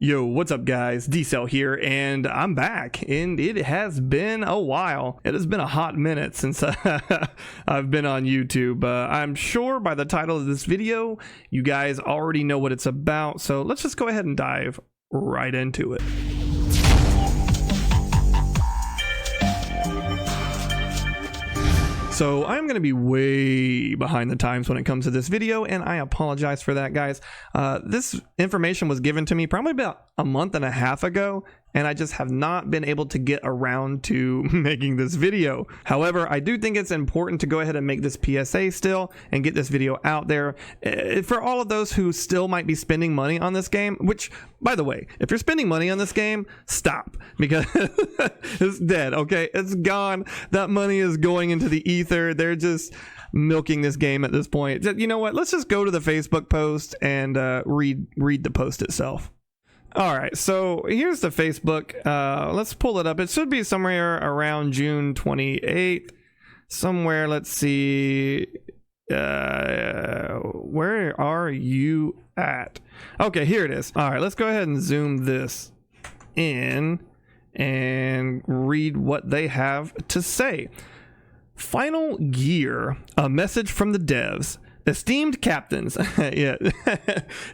Yo, what's up guys? D-Cell here, and I'm back, and it has been a while. It has been a hot minute since I've been on YouTube. I'm sure by the title of this video, you guys already know what it's about, so let's just go ahead and dive right into it. So I'm going to be way behind the times when it comes to this video, and I apologize for that, guys. This information was given to me probably about a month and a half ago, and I just have not been able to get around to making this video. However, I do think it's important to go ahead and make this PSA still and get this video out there for all of those who still might be spending money on this game, which, by the way, if you're spending money on this game, stop, because it's dead, okay? It's gone. That money is going into the ether. They're just milking this game at this point. You know what? Let's just go to the Facebook post and read the post itself. All right, so here's the Facebook. Let's pull it up. It should be somewhere around June 28th. Somewhere, let's see. Where are you at? Okay, here it is. All right, let's go ahead and zoom this in and read what they have to say. Final Gear, a message from the devs. Esteemed captains, yeah,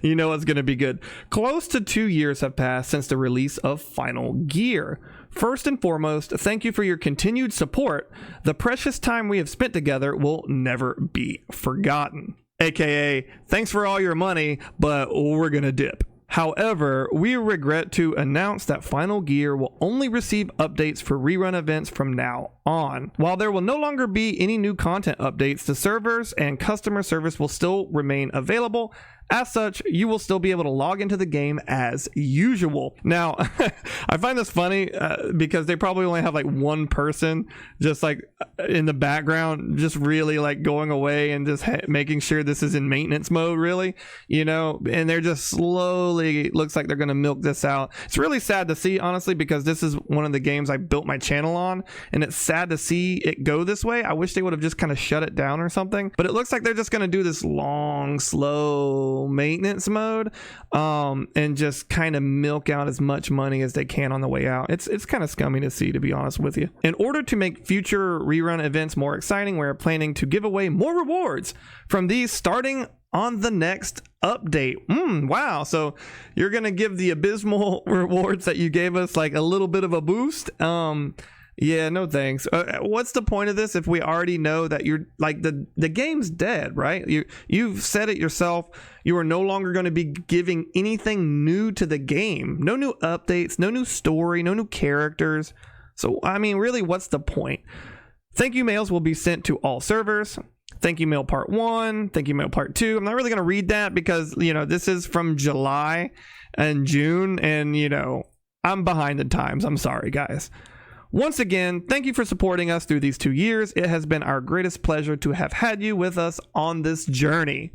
you know it's going to be good. Close to 2 years have passed since the release of Final Gear. First and foremost, thank you for your continued support. The precious time we have spent together will never be forgotten. AKA, thanks for all your money, but we're going to dip. However, we regret to announce that Final Gear will only receive updates for rerun events from now on. While there will no longer be any new content updates, the servers and customer service will still remain available. As such, you will still be able to log into the game as usual. Now, I find this funny because they probably only have like one person just like in the background, just really like going away and just making sure this is in maintenance mode, really, you know, and they're just slowly, looks like they're going to milk this out. It's really sad to see, honestly, because this is one of the games I built my channel on, and it's sad to see it go this way. I wish they would have just kind of shut it down or something, but it looks like they're just going to do this long, slow maintenance mode and just kind of milk out as much money as they can on the way out. It's kind of scummy to see, to be honest with you. In order to make future rerun events more exciting, we're planning to give away more rewards from these starting on the next update. Wow, so you're gonna give the abysmal rewards that you gave us like a little bit of a boost? Yeah, no thanks. What's the point of this if we already know that you're like the game's dead, right? You've said it yourself. You are no longer going to be giving anything new to the game. No new updates, no new story, no new characters. So, I mean, really, what's the point? Thank you mails will be sent to all servers. Thank you mail part 1. Thank you mail part 2. I'm not really going to read that because, you know, this is from July and June, and, you know, I'm behind the times. I'm sorry, guys. Once again, thank you for supporting us through these 2 years. It has been our greatest pleasure to have had you with us on this journey.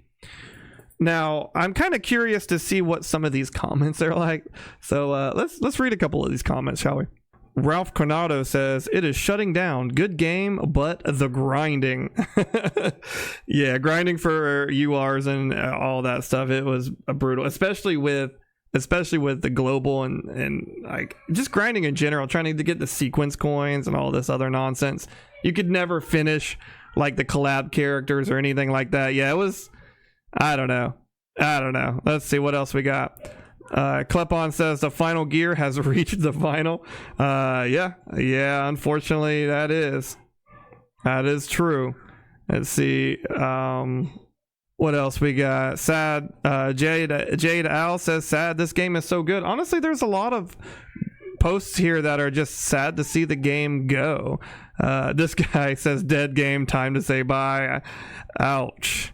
Now, I'm kind of curious to see what some of these comments are like. So let's read a couple of these comments, shall we? Ralph Coronado says, it is shutting down. Good game, but the grinding. Yeah, grinding for URs and all that stuff. It was brutal, especially with the global and like just grinding in general, trying to get the sequence coins and all this other nonsense. You could never finish like the collab characters or anything like that. Yeah, it was, I don't know. Let's see what else we got. Klepon says the Final Gear has reached the final. Yeah, unfortunately that is true. Let's see. What else we got? Sad. Jade Al says, sad. This game is so good. Honestly, there's a lot of posts here that are just sad to see the game go. This guy says, dead game, time to say bye. Ouch.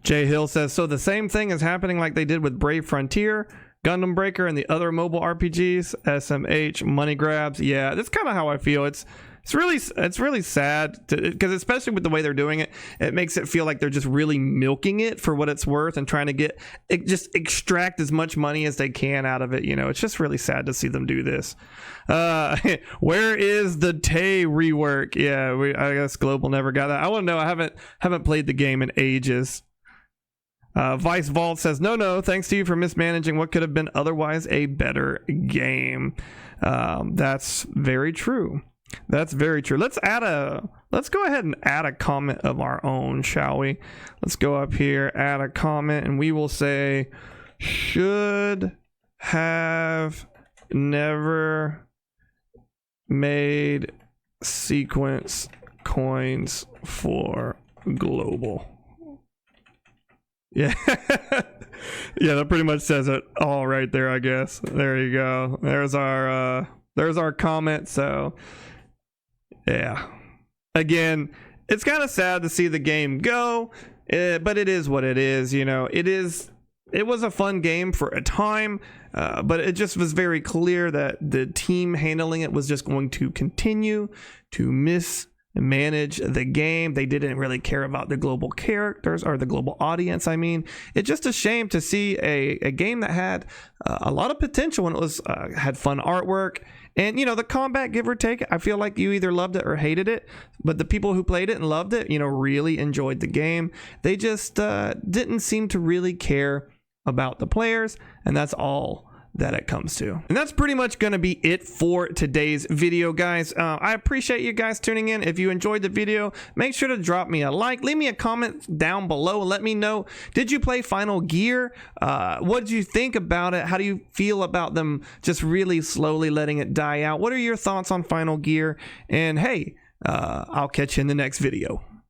Jay Hill says, so the same thing is happening like they did with Brave Frontier, Gundam Breaker, and the other mobile RPGs. SMH, money grabs. Yeah, that's kind of how I feel. It's really sad because especially with the way they're doing it, it makes it feel like they're just really milking it for what it's worth and trying to just extract as much money as they can out of it. You know, it's just really sad to see them do this. Where is the Tay rework? Yeah, I guess Global never got that. I want to know. I haven't played the game in ages. Vice Vault says, no, thanks to you for mismanaging what could have been otherwise a better game. That's very true. That's very true. Let's go ahead and add a comment of our own, shall we? Let's go up here, add a comment, and we will say, should have never made sequence coins for global. Yeah. Yeah, that pretty much says it all right there, I guess. There you go. There's our comment. So yeah, again, it's kind of sad to see the game go, but it is what it is. You know, it was a fun game for a time, but it just was very clear that the team handling it was just going to continue to mismanage the game. They didn't really care about the global characters or the global audience. I mean, it's just a shame to see a game that had a lot of potential and it was had fun artwork. And, you know, the combat, give or take, I feel like you either loved it or hated it. But the people who played it and loved it, you know, really enjoyed the game. They just didn't seem to really care about the players. And that's all that it comes to. And that's pretty much going to be it for today's video, guys. I appreciate you guys tuning in. If you enjoyed the video, make sure to drop me a like, leave me a comment down below and let me know, did you play Final Gear? What did you think about it? How do you feel about them just really slowly letting it die out? What are your thoughts on Final Gear? And hey, I'll catch you in the next video.